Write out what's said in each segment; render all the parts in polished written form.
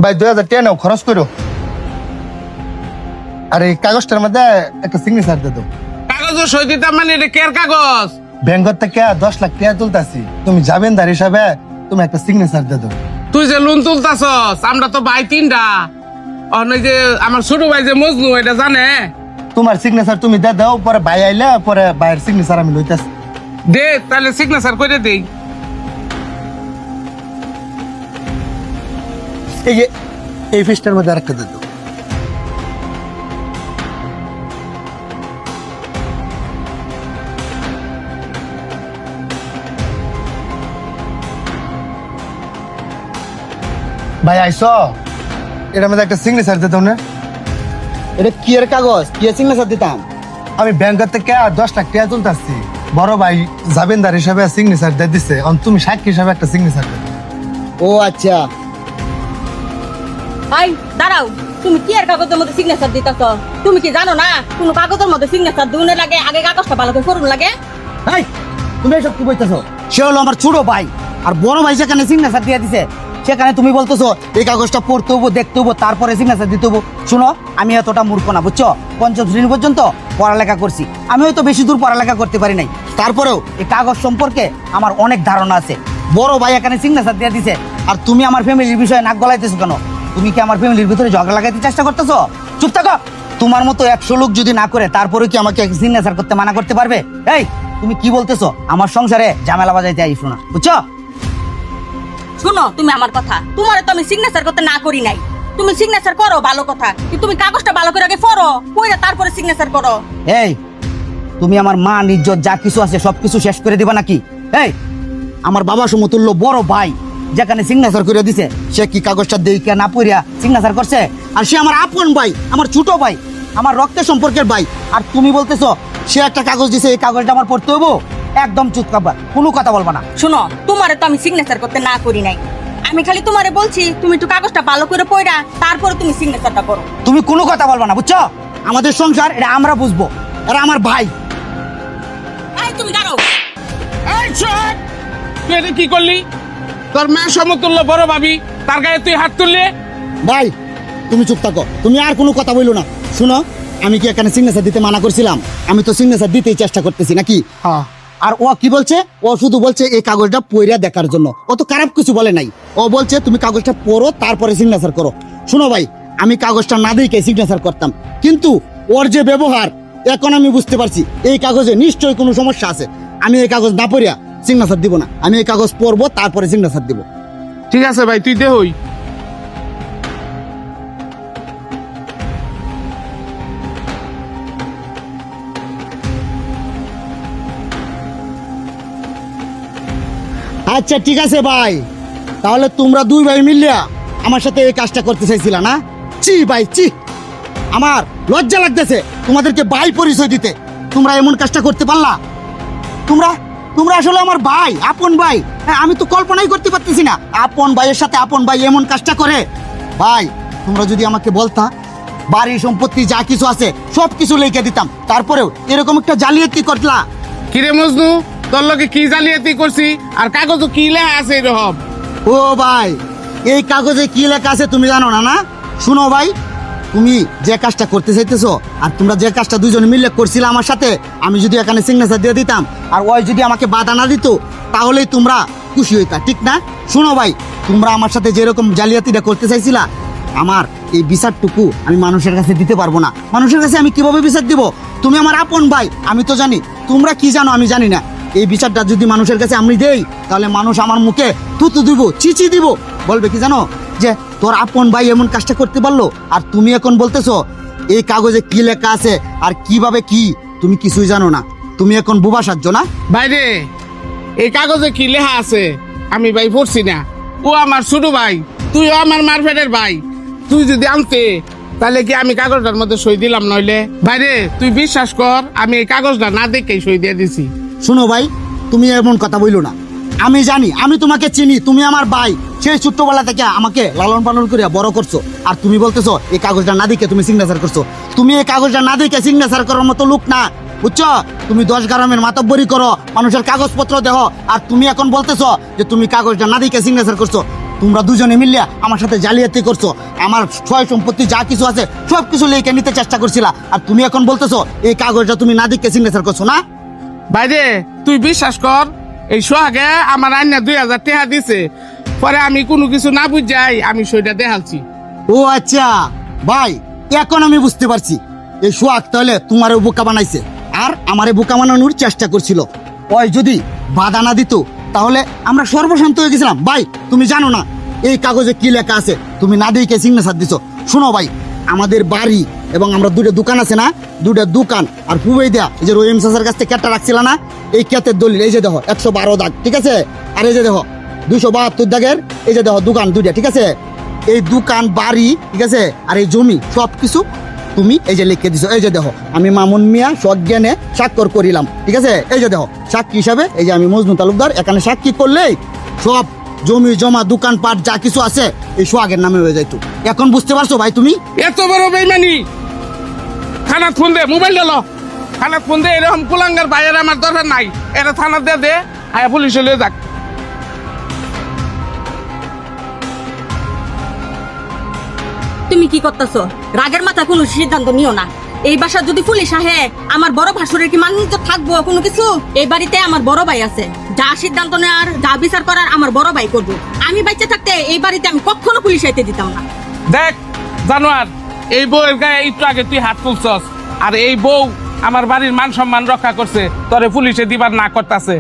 ভাই 2000 টাকা নাও, খরচ করো। আর এই কাগজটার মধ্যে একটা সিগনেচার দিয়ে দাও। কাগজে সই দিতাম মানে এটা কের কাগজ? ব্যাংকত থেকে 10 লাখ টাকা তুলতাছি, তুমি জামিনদার হিসাবে তুমি একটা সিগনেচার দিয়ে দাও। তুই যে লোন তুলতাছস, আমরা তো ভাই তিনটা। ওই যে আমার ছোট ভাই যে মজনু, এটা জানে? তোমার সিগনেচার তুমি দিয়ে দাও, পরে ভাই আইলে পরে ভাইয়ের সিগনেচার আমি লইতাছি। দে তাহলে সিগনেচার করে দেই। এই যে এই ফিসটার মধ্যে আরেকটা দিয়ে দাও। ভাই আইসো, এটার মধ্যে একটা সিগনেচার দিয়ে দাও না। এটা কি এর কাগজ? কি এর সিগনেচার দিতাম? আমি ব্যাংকের থেকে 10 লাখ টাকা তুলতাছি, বড় ভাই জামিনদার হিসাবে সিগনেচার দিয়ে দিছে, তুমি সাক্ষী হিসাবে একটা সিগনেচার দিয়ে দাও। ও আচ্ছা। ভাই দাঁড়াও, তুমি কি এর কাগজের মধ্যে সিগনেচার দিতেছ? তুমি কি জানো না কোন কাগজের মধ্যে সিগনেচার দুনে লাগে? আগে কাগজটা ভালো করে করুন লাগে। এই তুমি এসব কি বলতেছো? সে হলো আমার ছোট ভাই, আর বড় ভাই যেখানে সিগনেচার দিয়ে দিছে সেখানে তুমি বলতেছো এই কাগজটা পড়তে হবো, দেখতে হবো, তারপরে সিগনেচার দিতে হবো। শুনো, আমি এতটা মূর্খ না, বুঝছো? পঞ্চম শ্রেণী পর্যন্ত পড়ালেখা করছি, আমি হয়তো বেশি দূর পড়ালেখা করতে পারি নাই, তারপরেও এই কাগজ সম্পর্কে আমার অনেক ধারণা আছে। বড় ভাই এখানে সিগনেচার দিয়ে দিছে, আর তুমি আমার ফ্যামিলির বিষয়ে নাক গলাইতেছো কেন? তুমি কি আমার ফ্যামিলির ভিতরে ঝগড়া লাগাইতে চেষ্টা করতেছো? চুপ থাকো। তোমার মতো 100 লোক যদি না করে তারপরে কি আমাকে সিগনেচার করতে মানা করতে পারবে? এই তুমি কি বলতেছো? আমার সংসারে ঝামেলা বাজাইতে আইসো না, বুঝছো? শুনো, তুমি আমার কথা, তোমার তো আমি সিগনেচার করতে না করি নাই। তুমি সিগনেচার করো ভালো কথা, কিন্তু তুমি কাগজটা ভালো করে আগে পড়ো, পড়ে তারপরে সিগনেচার করো। এই তুমি আমার মান ইজ্জত যা কিছু আছে সবকিছু শেষ করে দিবা নাকি? এই আমার বাবা সমতুল্য বড় ভাই যেখানে সিগনেচার করে দিছে, সে কি কাগজটা দেইকা না পড়িয়া সিগনেচার করছে? আর সে আমার আপন ভাই, আমার ছোট ভাই, আমার রক্তের সম্পর্কের ভাই, আর তুমি বলতেছো সে একটা কাগজ দিছে, এই কাগজটা আমার পড়তে হবো? একদম চুপ থাকবা, কোনো কথা বলবা না। শুনো, তোমারে তো আমি সিগনেচার করতে না করি নাই, আমি খালি তোমারে বলছি তুমি একটু কাগজটা ভালো করে পড়া তারপরে তুমি সিগনেচারটা করো। তুমি কোনো কথা বলবা না, বুঝছো? আমাদের সংসার এটা আমরা বুঝবো, এরা আমার ভাই। এই তুমি দাঁড়াও। এই চুপ! তুই এটা কি করলি? তোর মা সমতুল্য বড় ভাবি, তার গায়ে তুই হাত তুললে? ভাই তুমি চুপ থাকো, তুমি আর কোনো কথা বইলো না। শুনো, আমি কি এখানে সিগনেচার দিতে মানা করছিলাম? আমি তো সিগনেচার দিতেই চেষ্টা করতেছি নাকি? হ্যাঁ। আর ও কি বলছে? ও শুধু বলছে এই কাগজটা পড়িয়া দেখার জন্য, ও তো খারাপ কিছু বলে নাই। ও বলছে তুমি কাগজটা পড়ো তারপরে সিগনেচার করো। শুনো ভাই, আমি কাগজটা না দেখে সিগনেচার করতাম, কিন্তু ওর যে ব্যবহার এখন আমি বুঝতে পারছি এই কাগজে নিশ্চয়ই কোনো সমস্যা আছে। আমি এই কাগজ না পড়িয়া সিগনেচার দিব না, আমি এই কাগজ পড়বো তারপরে সিগনেচার দিব। ঠিক আছে ভাই, তুই দে হই। আচ্ছা ঠিক আছে ভাই, তাহলে তোমরা দুই ভাই মিলিয়া আমার সাথে এই কাজটা করতে চাইছিলা না? চি ভাই চি, আমার লজ্জা লাগতেছে তোমাদেরকে ভাই পরিচয় দিতে। তোমরা এমন কাজটা করতে পারলা? তোমরা তোমরা আসলে আমার ভাই, আপন ভাই। হ্যাঁ, আমি তো কল্পনাই করতে পারতেছি না আপন ভাইয়ের সাথে আপন ভাই এমন কাজটা করে। ভাই তোমরা যদি আমাকে বলতা বাড়ি সম্পত্তি যা কিছু আছে সব কিছু লিখে দিতাম, তারপরেও এরকম একটা জালিয়াতি করলা। কিরে মজনু, তোর লগে কি জালিয়াতি করছি? আর কাগজে কি লেখা আছে এরকম? ও ভাই, এই কাগজে কি লেখা আছে তুমি জানো না? না শুনো ভাই, তুমি যে কাজটা করতে চাইতেছো আর তোমরা যে কাজটা দুইজনে মিলে করছিলে আমার সাথে, আমি যদি এখানে সিগনেচার দিয়ে দিতাম আর ওই যদি আমাকে বাধা না দিত তাহলেই তোমরা খুশি হইতা, ঠিক না? শুনো ভাই, তোমরা আমার সাথে যেরকম জালিয়াতিটা করতে চাইছিলা, আমার এই বিচারটুকু আমি মানুষের কাছে দিতে পারবো না। মানুষের কাছে আমি কিভাবে বিচার দিব? তুমি আমার আপন ভাই, আমি তো জানি। তোমরা কি জানো আমি জানি না। এই বিচারটা যদি মানুষের কাছে আমি দেই তাহলে মানুষ আমার মুখে থুতু দিব, চিচি দিব, বলবে কি জানো? যে তোর আপন ভাই এমন কাজটা করতে পারলো, আর তুমি এখন বলতেছো এই কাগজে কি লেখা আছে আর কিভাবে কি, তুমি কিছুই জানো না। তুমি এখন বুবা সাজছো না? ভাই রে, এই কাগজে কি লেখা আছে আমি ভাই পড়ছি না। ও আমার ছোট ভাই, তুইও আমার মারফেটের ভাই। তুই যদি আনতে তাহলে কি আমি কাগজটার মধ্যে সই দিলাম? নইলে ভাইরে তুই বিশ্বাস কর, আমি এই কাগজটা না দেখেই সই দিয়ে দিছি। শুনো ভাই, তুমি এমন কথা বইলো না। আমি জানি, আমি তোমাকে চিনি, তুমি আমার ভাই। সেই ছোট্টবেলা থেকে আমাকে লালন পালন করিয়া বড় করছো, আর তুমি বলতেছো এই কাগজটা না দেখে তুমি সিগনেচার করছো। তুমি এই কাগজটা না দেখে সিগনেচার করার মতো লোক না, বুঝছো? তুমি 10 গ্রামের মাতব্বরি করো, মানুষের কাগজপত্র দেহ, আর তুমি এখন বলতেছো যে তুমি কাগজটা না দেখে সিগনেচার করছো। তোমরা দুজনে মিলিয়া আমার সাথে জালিয়াতি করছো, আমার সয় সম্পত্তি যা কিছু আছে সব কিছু লেখে নিতে চেষ্টা করছিলা, আর তুমি এখন বলতেছো এই কাগজটা তুমি নাদিককে সিগনেচার করছো না? বাইরে তুই বিশ্বাস কর, এই সোহাগে আমার আন্না 2000 টাকা দিছে, পরে আমি কোনো কিছু না বুঝাই আমি সইটা দেখালছি। ও আচ্ছা ভাই, এখন আমি বুঝতে পারছি এই সোহাগ তাহলে তোমারও বোকা বানাইছে আর আমারে বোকা বানানোর চেষ্টা করছিল। ওই যদি বাধা না দিত তাহলে আমরা সর্বশান্ত হয়ে গেছিলাম। ভাই তুমি জানো না এই কাগজে কি লেখা আছে? তুমি না দিয়ে সিগনেচার দিছো। শোনো ভাই, আমাদের বাড়ি এবং আমরা দুটো দোকান আছে না, দুটো দোকান আর পুবাই দেয়া এই যে রহিম চাচার কাছ থেকে ক্যাটটা রাখছিল না, এই ক্যাটের দলিল এই যে দেখো 112 দাগ, ঠিক আছে? আর এই যে দেখো 272 দাগের এই যে দেখো দোকান দুইটা, ঠিক আছে? এই দোকান বাড়ি, ঠিক আছে, আর এই জমি সব কিছু তুমি এই যে লিখে দিছো। এই যে দেখো আমি মামুন মিয়া সজ্ঞানে স্বাক্ষর করিলাম, ঠিক আছে? এই যে দেখো সাক্ষী হিসাবে এই যে আমি মজনু তালুকদার এখানে সাক্ষী করলেই সব জমি জমা দোকানপাট যা কিছু আছে এই সোহাগের নামে হয়ে যাইতো। এখন বুঝতে পারছো ভাই তুমি? এত বড় বেইমানি! থানাত ফোন দে, মোবাইল দিল থানাত ফোন দে। এরকম কুলাঙ্গার ভাইয়ের আমার দরকার নাই, এটা থানাত দে আয়া পুলিশে লয়ে যাক। তুমি কি করতেছো? রাগের মাথা কোনো সিদ্ধান্ত নিও না। এই বাসা যদি পুলিশ আহে আমার বড় ভাসুরের কি মান্যতা থাকবো কোনো কিছু? এই বাড়িতে আমার বড় ভাই আছে, যা সিদ্ধান্ত নেওয়ার যা বিচার করার আমার বড় ভাই করবো। আমি বাচ্চা থাকতে এই বাড়িতে আমি কখনো পুলিশ আইতে দিতাম না। দেখ জানোয়ার, এই বউয়ের গায়ে একটু আগে তুই হাত তুলছস, আর এই বউ আমার বাড়ির মান সম্মান রক্ষা করছে, তোরে পুলিশে দিবার না করতেছে।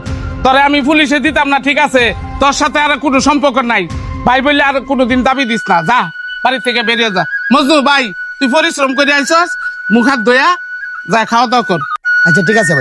তোরে আমি পুলিশে দিতাম না, ঠিক আছে? তোর সাথে আর কোনো সম্পর্ক নাই ভাই বললে আর কোনোদিন দাবি দিস না, যা বাড়ি থেকে বেরিয়ে যা। মজনু ভাই তুই পরিশ্রম করে আইছস, মুখ হাত ধোয়া যা খাওয়া দাওয়া কর। আচ্ছা ঠিক আছে ভাই।